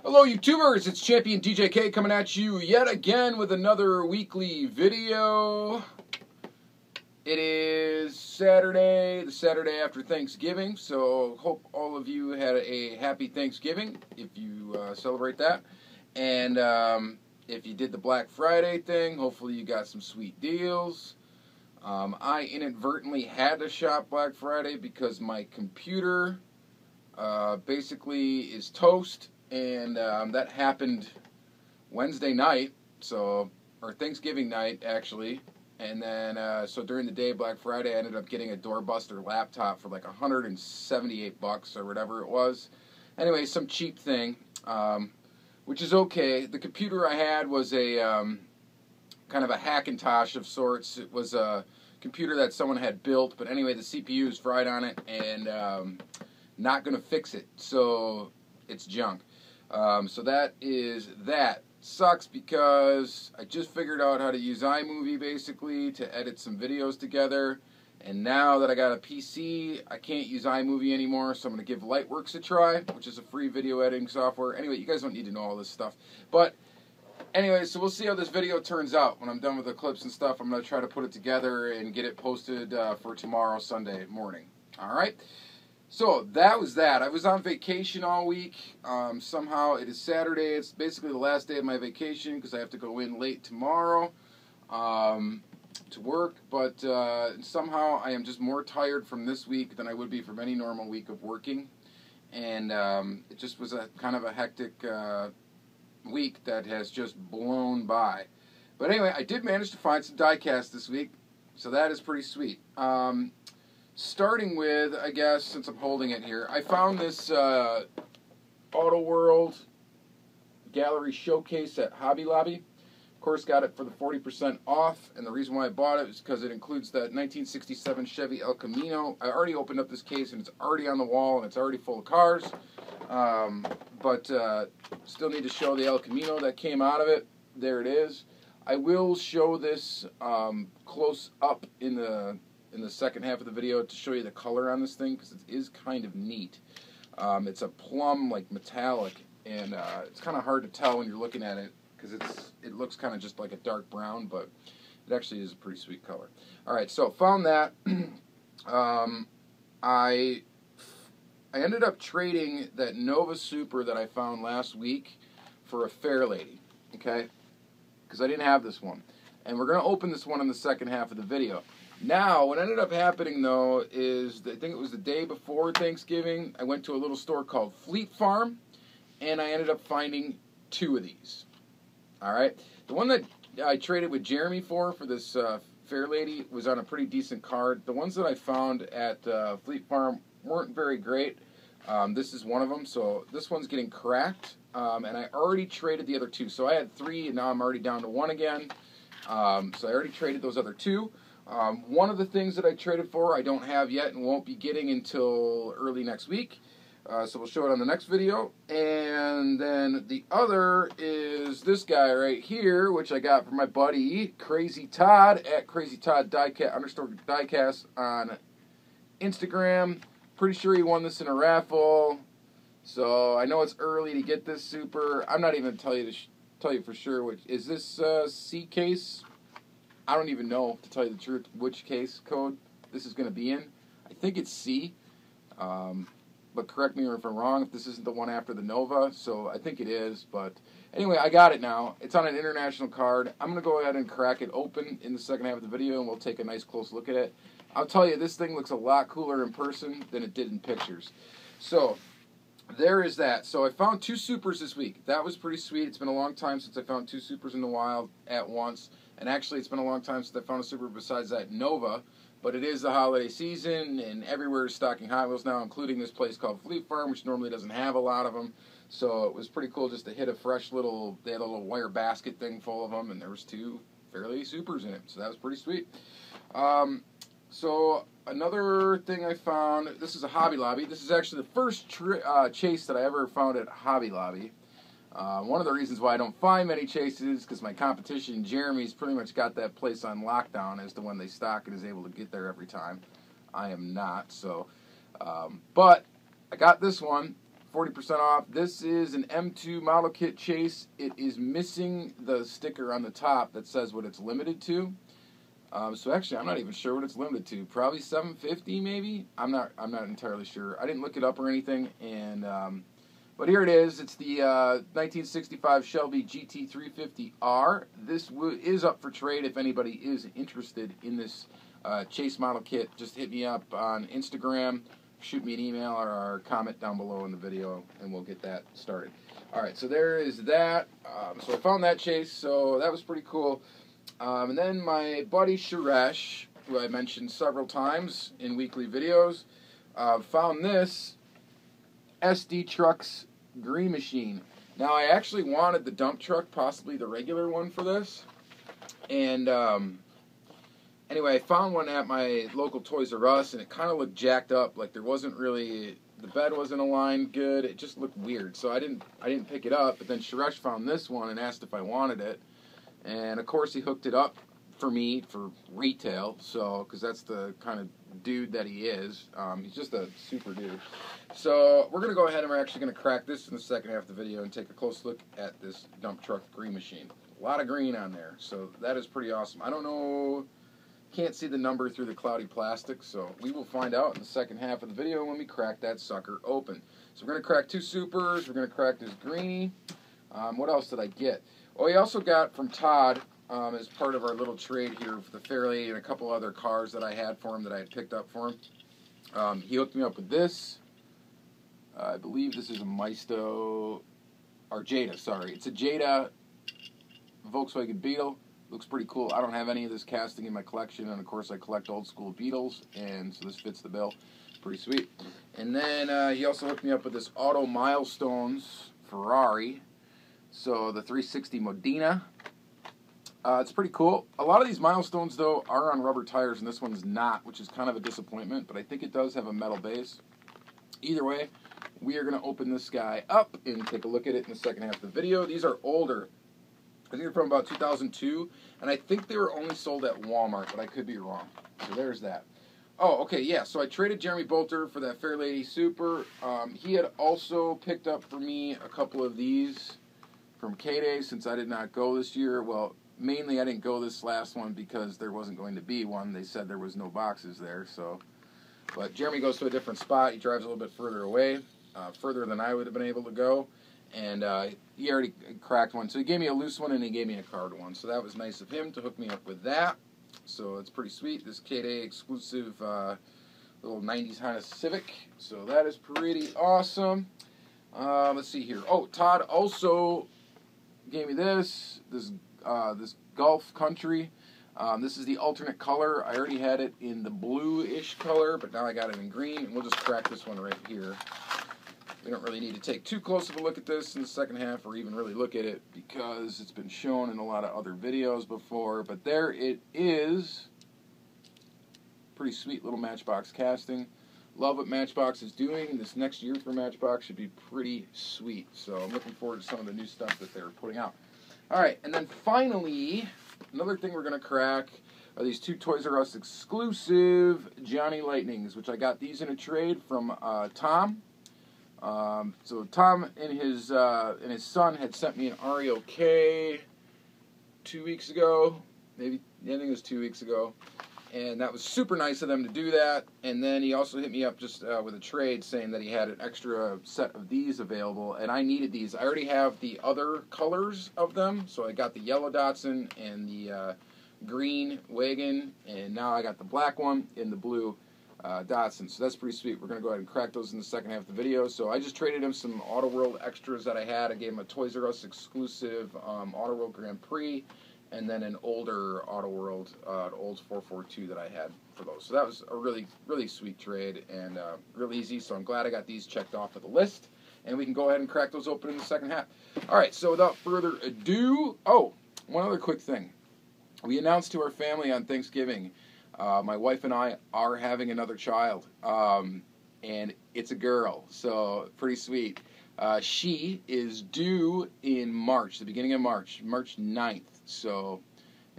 Hello YouTubers, it's Championdjk coming at you yet again with another weekly video. It is Saturday, the Saturday after Thanksgiving, so hope all of you had a happy Thanksgiving if you celebrate that. And if you did the Black Friday thing, hopefully you got some sweet deals. I inadvertently had to shop Black Friday because my computer basically is toast. And that happened Wednesday night, or Thanksgiving night, actually. And then, so during the day, Black Friday, I ended up getting a doorbuster laptop for like $178 or whatever it was. Anyway, some cheap thing, which is okay. The computer I had was a kind of a Hackintosh of sorts. It was a computer that someone had built, but anyway, the CPU is fried on it, and not going to fix it. So it's junk. So that is that. Sucks because I just figured out how to use iMovie basically to edit some videos together, and now that I got a PC, I can't use iMovie anymore, so I'm going to give Lightworks a try, which is a free video editing software. Anyway, you guys don't need to know all this stuff. But anyway, so we'll see how this video turns out. When I'm done with the clips and stuff, I'm going to try to put it together and get it posted for tomorrow, Sunday morning. Alright? So, that was that. I was on vacation all week. Somehow, it is Saturday. It's basically the last day of my vacation because I have to go in late tomorrow to work. But somehow, I am just more tired from this week than I would be from any normal week of working. And it just was a kind of a hectic week that has just blown by. But anyway, I did manage to find some diecast this week. So, that is pretty sweet. Starting with, I guess, since I'm holding it here, I found this Auto World Gallery Showcase at Hobby Lobby. Of course, got it for the 40% off, and the reason why I bought it is because it includes that 1967 Chevy El Camino. I already opened up this case, and it's already on the wall, and it's already full of cars. But still need to show the El Camino that came out of it. There it is. I will show this close up in the second half of the video to show you the color on this thing, because it is kind of neat. It's a plum, like metallic, and it's kind of hard to tell when you're looking at it because it looks kind of just like a dark brown, but it actually is a pretty sweet color. Alright, so found that. I ended up trading that Nova Super that I found last week for a Fairlady, okay? Because I didn't have this one. And we're going to open this one in the second half of the video. Now, what ended up happening, though, is I think it was the day before Thanksgiving, I went to a little store called Fleet Farm, and I ended up finding two of these. Alright? The one that I traded with Jeremy for this Fairlady was on a pretty decent card. The ones that I found at Fleet Farm weren't very great. This is one of them, so this one's getting cracked, and I already traded the other two. So I had three, and now I'm already down to one again. So I already traded those other two. One of the things that I traded for I don't have yet and won't be getting until early next week. So we'll show it on the next video. And then the other is this guy right here, which I got from my buddy Crazy Todd at Crazy Todd _Diecast on Instagram. Pretty sure he won this in a raffle. So I know it's early to get this Super. I'm not even going to tell you for sure which is this C case. I don't even know, to tell you the truth, which case code this is going to be in. I think it's C, but correct me if I'm wrong if this isn't the one after the Nova, so I think it is. But anyway, I got it now. It's on an international card. I'm going to go ahead and crack it open in the second half of the video, and we'll take a nice close look at it. I'll tell you, this thing looks a lot cooler in person than it did in pictures. So there is that. So I found two Supers this week. That was pretty sweet. It's been a long time since I found two Supers in the wild at once. And actually, it's been a long time since I found a Super besides that Nova. But it is the holiday season, and everywhere is stocking Hot Wheels now, including this place called Fleet Farm, which normally doesn't have a lot of them. So it was pretty cool just to hit a fresh little, they had a little wire basket thing full of them, and there was two Fairlady Supers in it. So that was pretty sweet. So another thing I found, this is a Hobby Lobby. This is actually the first chase that I ever found at Hobby Lobby. One of the reasons why I don't find many chases because my competition, Jeremy's pretty much got that place on lockdown as to when they stock and is able to get there every time. I am not, so. But I got this one 40% off. This is an M2 model kit chase. It is missing the sticker on the top that says what it's limited to. So actually, I'm not even sure what it's limited to. Probably 750, maybe. I'm not entirely sure. I didn't look it up or anything. And but here it is. It's the 1965 Shelby GT350R. This is up for trade if anybody is interested in this chase model kit. Just hit me up on Instagram, shoot me an email, or comment down below in the video, and we'll get that started. All right, so there is that. So I found that chase, so that was pretty cool. And then my buddy Suresh, who I mentioned several times in weekly videos, found this SD Trucks green machine. Now, I actually wanted the dump truck, possibly the regular one for this. And anyway, I found one at my local Toys R Us, and it kind of looked jacked up. Like there wasn't really, the bed wasn't aligned good. It just looked weird. So I didn't pick it up. But then Suresh found this one and asked if I wanted it. And of course, he hooked it up for me for retail. So, because that's the kind of dude that he is. He's just a super dude. So we're going to go ahead and we're actually going to crack this in the second half of the video and take a close look at this dump truck green machine. A lot of green on there. So that is pretty awesome. I don't know, can't see the number through the cloudy plastic. So we will find out in the second half of the video when we crack that sucker open. So we're going to crack two supers. We're going to crack this greenie. What else did I get? Oh, he also got from Todd, as part of our little trade here for the Fairlady and a couple other cars that I had for him that I had picked up for him. He hooked me up with this. I believe this is a Maisto, or Jada, sorry. It's a Jada Volkswagen Beetle. Looks pretty cool. I don't have any of this casting in my collection, and of course I collect old school Beetles, and so this fits the bill. Pretty sweet. And then he also hooked me up with this Auto Milestones Ferrari. So the 360 Modena. It's pretty cool. A lot of these Milestones, though, are on rubber tires, and this one's not, which is kind of a disappointment, but I think it does have a metal base. Either way, we are going to open this guy up and take a look at it in the second half of the video. These are older. I think they're from about 2002, and I think they were only sold at Walmart, but I could be wrong. So there's that. Oh, okay, yeah, so I traded Jeremy Bolter for that Fairlady Super. He had also picked up for me a couple of these from K-Day since I did not go this year. Well, mainly I didn't go this last one because there wasn't going to be one. They said there was no boxes there, so. But Jeremy goes to a different spot. He drives a little bit further away, further than I would have been able to go. And he already cracked one. So he gave me a loose one and he gave me a card one. So that was nice of him to hook me up with that. So it's pretty sweet. This K-Day exclusive little 90s Honda Civic. So that is pretty awesome. Let's see here. Oh, Todd also gave me this Gulf Country. This is the alternate color. I already had it in the bluish color, but now I got it in green, and we'll just crack this one right here. We don't really need to take too close of a look at this in the second half, or even really look at it, because it's been shown in a lot of other videos before, but there it is. Pretty sweet little Matchbox casting. Love what Matchbox is doing. This next year for Matchbox should be pretty sweet. So I'm looking forward to some of the new stuff that they're putting out. All right, and then finally, another thing we're going to crack are these two Toys R Us exclusive Johnny Lightnings, which I got these in a trade from Tom. So Tom and his son had sent me an REOK 2 weeks ago. Maybe, I think it was 2 weeks ago. And that was super nice of them to do that. And then he also hit me up just with a trade saying that he had an extra set of these available. And I needed these. I already have the other colors of them. So I got the yellow Datsun and the green wagon. And now I got the black one and the blue Datsun. So that's pretty sweet. We're going to go ahead and crack those in the second half of the video. So I just traded him some Auto World extras that I had. I gave him a Toys R Us exclusive Auto World Grand Prix. And then an older Auto World, old 442 that I had for those. So that was a really, really sweet trade and real easy. So I'm glad I got these checked off of the list. And we can go ahead and crack those open in the second half. All right, so without further ado, oh, one other quick thing. We announced to our family on Thanksgiving, my wife and I are having another child. And it's a girl, so pretty sweet. She is due in March, the beginning of March, March 9th. So,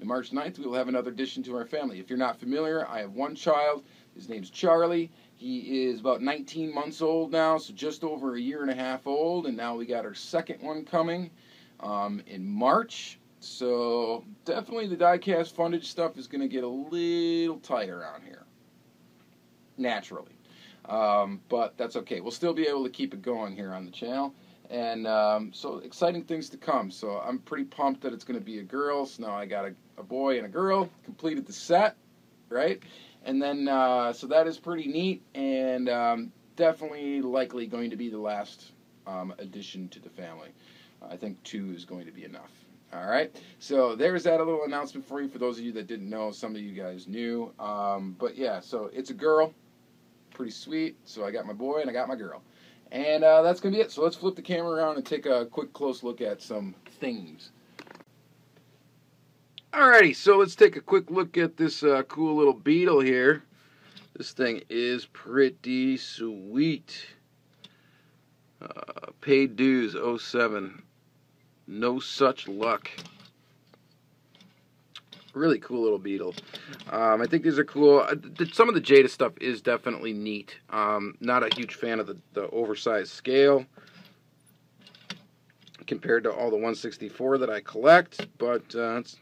on March 9th, we will have another addition to our family. If you're not familiar, I have one child. His name's Charlie. He is about 19 months old now, so just over a year and a half old, and now we got our second one coming in March. So definitely the diecast fundage stuff is going to get a little tight around here, naturally. But that's okay. We'll still be able to keep it going here on the channel. And so exciting things to come. So I'm pretty pumped that it's going to be a girl. So now I got a boy and a girl. Completed the set, right? And then, so that is pretty neat, and definitely likely going to be the last addition to the family. I think 2 is going to be enough. All right, so there's that, a little announcement for you, for those of you that didn't know. Some of you guys knew. But yeah, so it's a girl. Pretty sweet. So I got my boy and I got my girl. And that's going to be it. So let's flip the camera around and take a quick close look at some things. Alrighty, so let's take a quick look at this cool little Beetle here. This thing is pretty sweet. Paid dues 07. No such luck. Really cool little Beetle. I think these are cool. Some of the Jada stuff is definitely neat. Not a huge fan of the oversized scale compared to all the 164 that I collect, but it's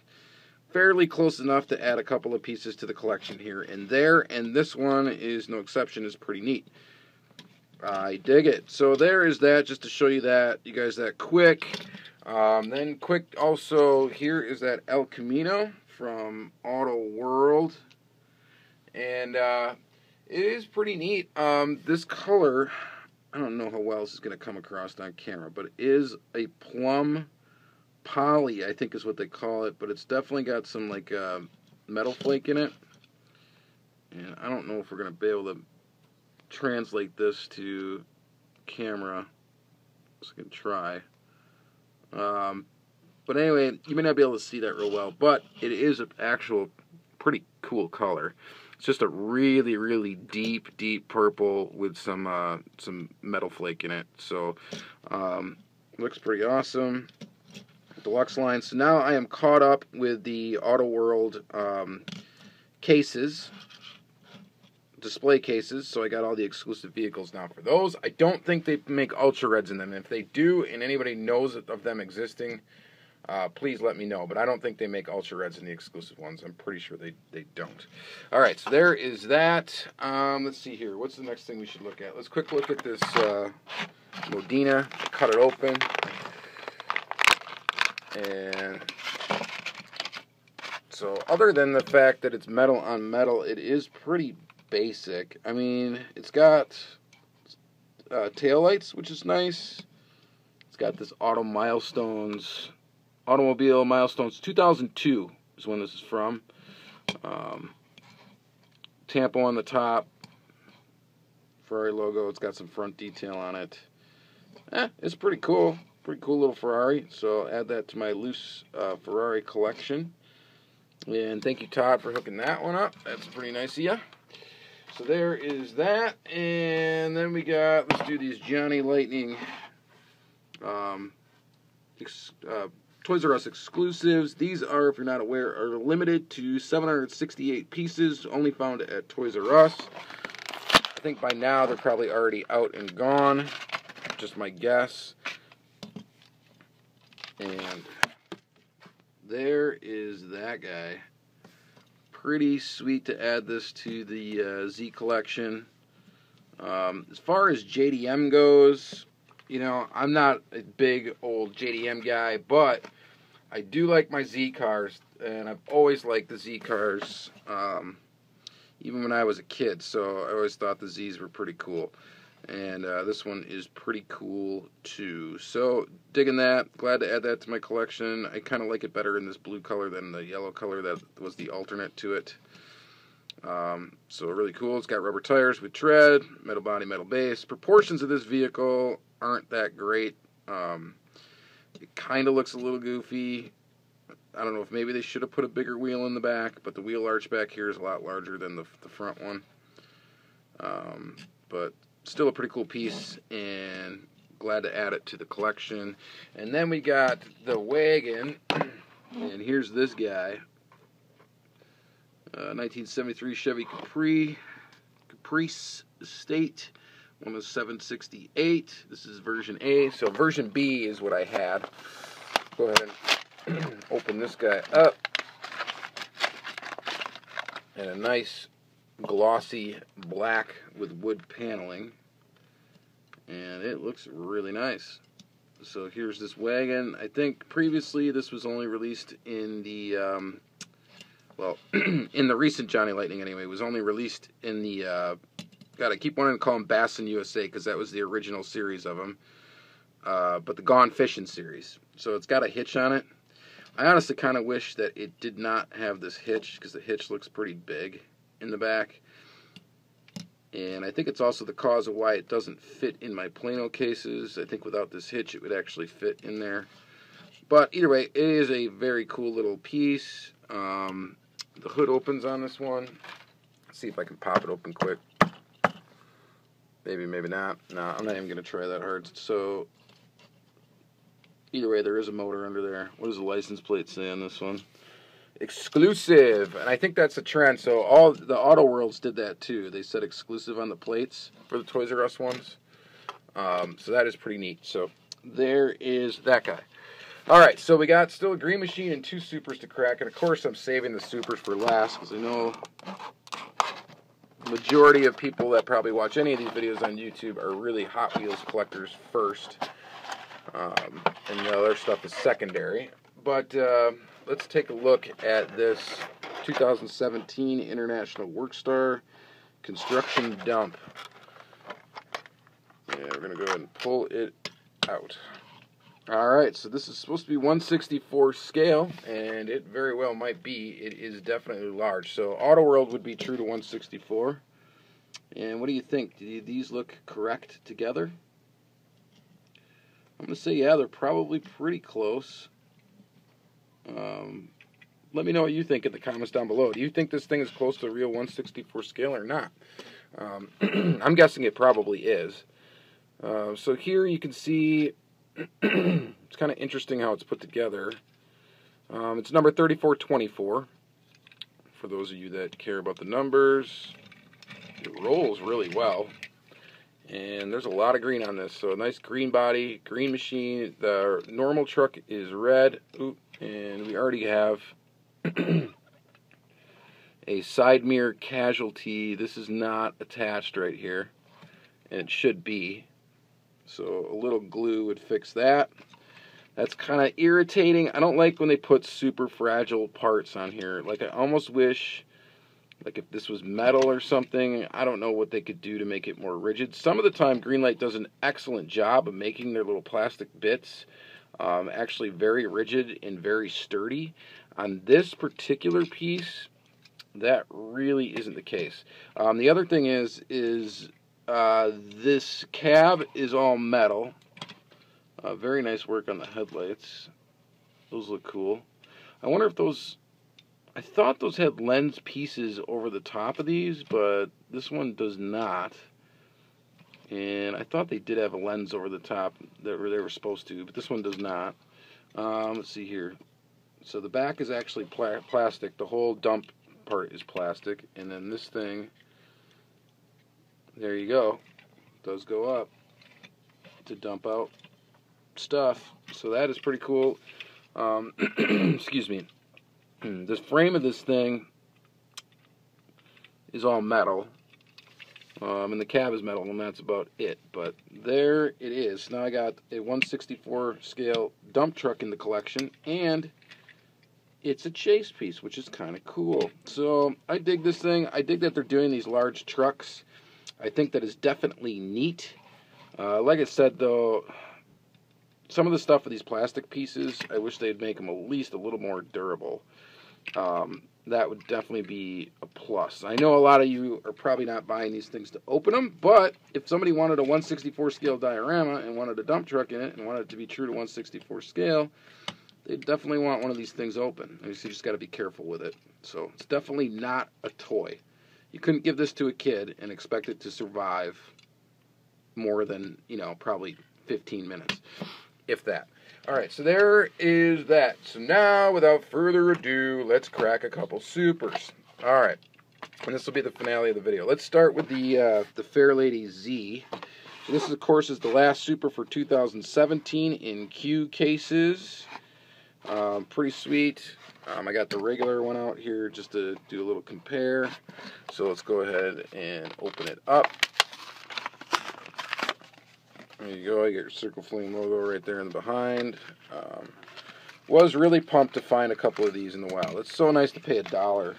fairly close enough to add a couple of pieces to the collection here and there, and this one is no exception. Is pretty neat. I dig it. So there is that, just to show you that, you guys, that quick. Then quick also, here is that El Camino from Auto World, and it is pretty neat. This color, I don't know how well this is going to come across on camera, but it is a plum poly, I think is what they call it, but it's definitely got some like metal flake in it, and I don't know if we're going to be able to translate this to camera, so I can try. But anyway, you may not be able to see that real well, but it is an actual pretty cool color. It's just a really, really deep purple with some metal flake in it. So looks pretty awesome. Deluxe line. So now I am caught up with the Auto World cases, display cases. So I got all the exclusive vehicles now for those. I don't think they make Ultra Reds in them. If they do, and anybody knows of them existing, please let me know. But I don't think they make Ultra Reds in the exclusive ones. I'm pretty sure they don't. All right, so there is that. Let's see here. What's the next thing we should look at? Let's quick look at this Modena. Cut it open. And so other than the fact that it's metal on metal, it is pretty basic. I mean, it's got taillights, which is nice. It's got this Automobile Milestones 2002 is when this is from. Tampo on the top. Ferrari logo. It's got some front detail on it. It's pretty cool. Pretty cool little Ferrari. So I'll add that to my loose Ferrari collection. And thank you, Todd, for hooking that one up. That's pretty nice of you. So there is that. And then we got, let's do these Johnny Lightning Toys R Us exclusives. These are, if you're not aware, are limited to 768 pieces, only found at Toys R Us. I think by now they're probably already out and gone. Just my guess. And there is that guy. Pretty sweet to add this to the Z collection. As far as JDM goes, you know, I'm not a big old JDM guy, but I do like my Z cars, and I've always liked the Z cars, even when I was a kid, so I always thought the Zs were pretty cool. And this one is pretty cool too. So digging that. Glad to add that to my collection. I kind of like it better in this blue color than the yellow color that was the alternate to it. So really cool. It's got rubber tires with tread, metal body, metal base. Proportions of this vehicle aren't that great. It kind of looks a little goofy. I don't know if maybe they should have put a bigger wheel in the back, but the wheel arch back here is a lot larger than the front one. But still a pretty cool piece, and glad to add it to the collection. And then we got the wagon, and here's this guy. 1973 Chevy Caprice. Estate. One was 768. This is version A. So version B is what I had. Go ahead and open this guy up. And a nice glossy black with wood paneling. And it looks really nice. So here's this wagon. I think previously this was only released in the, well, in the recent Johnny Lightning anyway. It was only released in the, God, I keep wanting to call them Bassin USA because that was the original series of them. But the Gone Fishing series. So it's got a hitch on it. I honestly kind of wish that it did not have this hitch because the hitch looks pretty big in the back. And I think it's also the cause of why it doesn't fit in my Plano cases. I think without this hitch it would actually fit in there. But either way, it is a very cool little piece. The hood opens on this one. Let's see if I can pop it open quick. Maybe, maybe not. No, I'm not even going to try that hard. So, either way, there is a motor under there. What does the license plate say on this one? Exclusive. And I think that's a trend. So, all the Auto Worlds did that too. They said exclusive on the plates for the Toys R Us ones. So, that is pretty neat. So, there is that guy. Alright, so we got still a Green Machine and 2 Supers to crack. And, of course, I'm saving the Supers for last because I know majority of people that probably watch any of these videos on YouTube are really Hot Wheels collectors first, and the other stuff is secondary. But let's take a look at this 2017 International Workstar Construction Dump. Yeah, we're going to go ahead and pull it out. Alright, so this is supposed to be 1/64 scale, and it very well might be. It is definitely large. So Auto World would be true to 1/64. And what do you think? Do these look correct together? I'm going to say, yeah, they're probably pretty close. Let me know what you think in the comments down below. Do you think this thing is close to a real 1/64 scale or not? I'm guessing it probably is. So here you can see it's kind of interesting how it's put together. It's number 3424 for those of you that care about the numbers. It rolls really well, and there's a lot of green on this. So a nice green body, green machine. The normal truck is red. Ooh, and we already have a side mirror casualty. This is not attached right here, and it should be. So a little glue would fix that. That's kind of irritating. I don't like when they put super fragile parts on here. Like, I almost wish, like, if this was metal or something, I don't know what they could do to make it more rigid. Some of the time, Greenlight does an excellent job of making their little plastic bits actually very rigid and very sturdy. On this particular piece, that really isn't the case. The other thing is this cab is all metal. Very nice work on the headlights. Those look cool. I wonder if those... I thought those had lens pieces over the top of these, but this one does not. And I thought they did have a lens over the top that they were supposed to, but this one does not. Let's see here. So the back is actually plastic. The whole dump part is plastic. And then this thing... There you go. It does go up to dump out stuff. So that is pretty cool. Excuse me. The frame of this thing is all metal. And the cab is metal, and that's about it. But there it is. Now I got a 1/64 scale dump truck in the collection, and it's a chase piece, which is kind of cool. So I dig this thing. I dig that they're doing these large trucks. I think that is definitely neat. Like I said, though, some of the stuff with these plastic pieces, I wish they'd make them at least a little more durable. That would definitely be a plus. I know a lot of you are probably not buying these things to open them, but if somebody wanted a 1/64 scale diorama and wanted a dump truck in it and wanted it to be true to 1/64 scale, they definitely want one of these things open. You just got to be careful with it. So it's definitely not a toy. You couldn't give this to a kid and expect it to survive more than, probably 15 minutes, if that. Alright, so there is that. So now, without further ado, let's crack a couple supers. Alright, and this will be the finale of the video. Let's start with the Fairlady Z. So this, of course, is the last Super for 2017 in Q cases. Pretty sweet. I got the regular one out here just to do a little compare. So let's go ahead and open it up. There you go. You get your Circle Flame logo right there in the behind. Was really pumped to find a couple of these in the wild. It's so nice to pay $1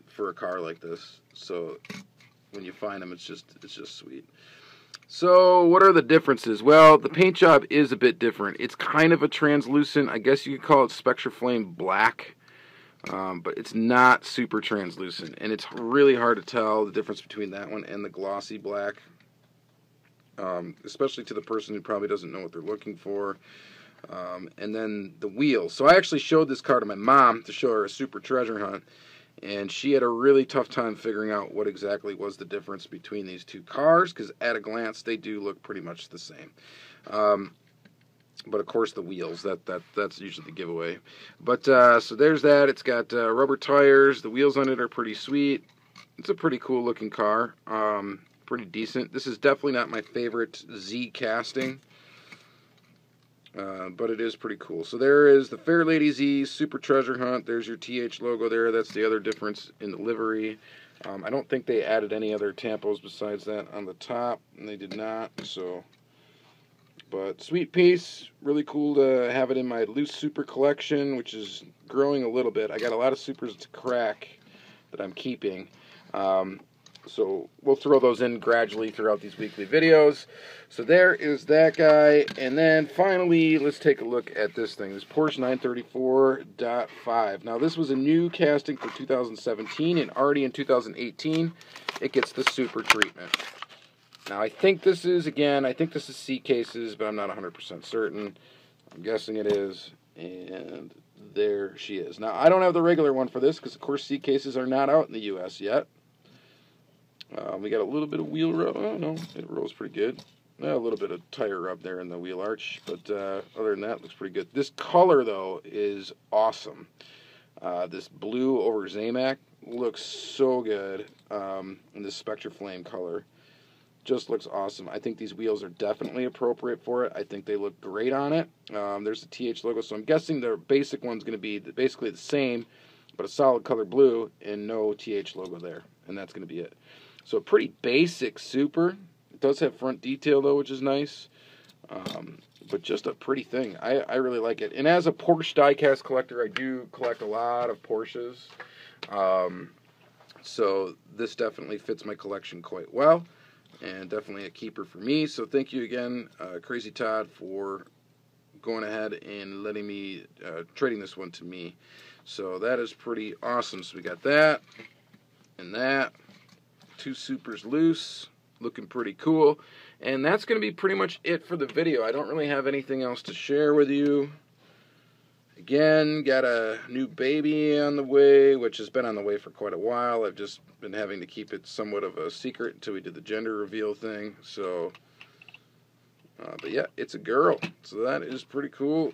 for a car like this. So when you find them, it's just sweet. So what are the differences? Well, the paint job is a bit different. It's kind of a translucent, I guess you could call it Spectra Flame black, but it's not super translucent, and it's really hard to tell the difference between that one and the glossy black, especially to the person who probably doesn't know what they're looking for. And then the wheels. So I actually showed this car to my mom to show her a Super Treasure Hunt, and she had a really tough time figuring out what exactly was the difference between these two cars, because at a glance they do look pretty much the same. But of course the wheels, that's usually the giveaway. But so there's that. It's got rubber tires. The wheels on it are pretty sweet. It's a pretty cool looking car. Pretty decent. This is definitely not my favorite Z casting. But it is pretty cool. So there is the Fairlady Z Super Treasure Hunt. There's your TH logo there. That's the other difference in the livery. I don't think they added any other tampos besides that on the top, and they did not. So, but sweet piece. Really cool to have it in my loose Super collection, which is growing a little bit. I got a lot of Supers to crack that I'm keeping. So we'll throw those in gradually throughout these weekly videos. So there is that guy. And then finally, let's take a look at this thing. This Porsche 934.5. Now this was a new casting for 2017, and already in 2018, it gets the Super treatment. Now I think this is, again, I think this is C cases, but I'm not 100% certain. I'm guessing it is. And there she is. Now I don't have the regular one for this, because of course C cases are not out in the US yet. We got a little bit of wheel rub. Oh, no, it rolls pretty good. A little bit of tire rub there in the wheel arch, but other than that, it looks pretty good. This color, though, is awesome. This blue over Zamac looks so good in this Spectra Flame color. Just looks awesome. I think these wheels are definitely appropriate for it. I think they look great on it. There's the TH logo, so I'm guessing the basic one's going to be basically the same, but a solid color blue and no TH logo there, and that's going to be it. So a pretty basic Super. It does have front detail though, which is nice. But just a pretty thing. I really like it. And as a Porsche diecast collector, I do collect a lot of Porsches. So this definitely fits my collection quite well. And definitely a keeper for me. So thank you again, Crazy Todd, for going ahead and letting me, trading this one to me. So that is pretty awesome. So we got that and that. Two Supers loose, looking pretty cool, and that's going to be pretty much it for the video. I don't really have anything else to share with you. Again, got a new baby on the way, which has been on the way for quite a while. I've just been having to keep it somewhat of a secret until we did the gender reveal thing. So, but yeah, it's a girl, so that is pretty cool.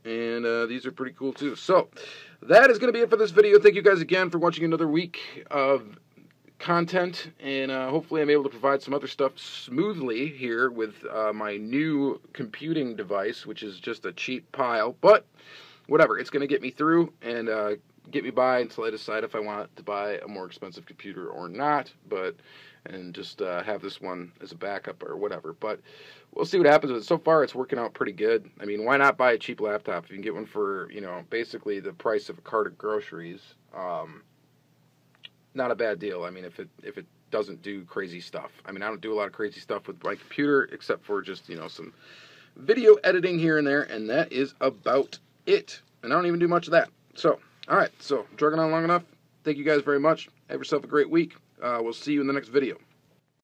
And these are pretty cool too. So that is going to be it for this video. Thank you guys again for watching another week of content, and hopefully I'm able to provide some other stuff smoothly here with my new computing device, which is just a cheap pile, but whatever, it's going to get me through and get me by until I decide if I want to buy a more expensive computer or not, and just have this one as a backup or whatever. But we'll see what happens with it. So far it's working out pretty good. I mean, why not buy a cheap laptop if you can get one for, you know, basically the price of a cart of groceries? Not a bad deal. I mean, if it doesn't do crazy stuff. I mean, I don't do a lot of crazy stuff with my computer except for just, you know, some video editing here and there, and that is about it. And I don't even do much of that. So, all right. So, drugging on long enough. Thank you guys very much. Have yourself a great week. We'll see you in the next video.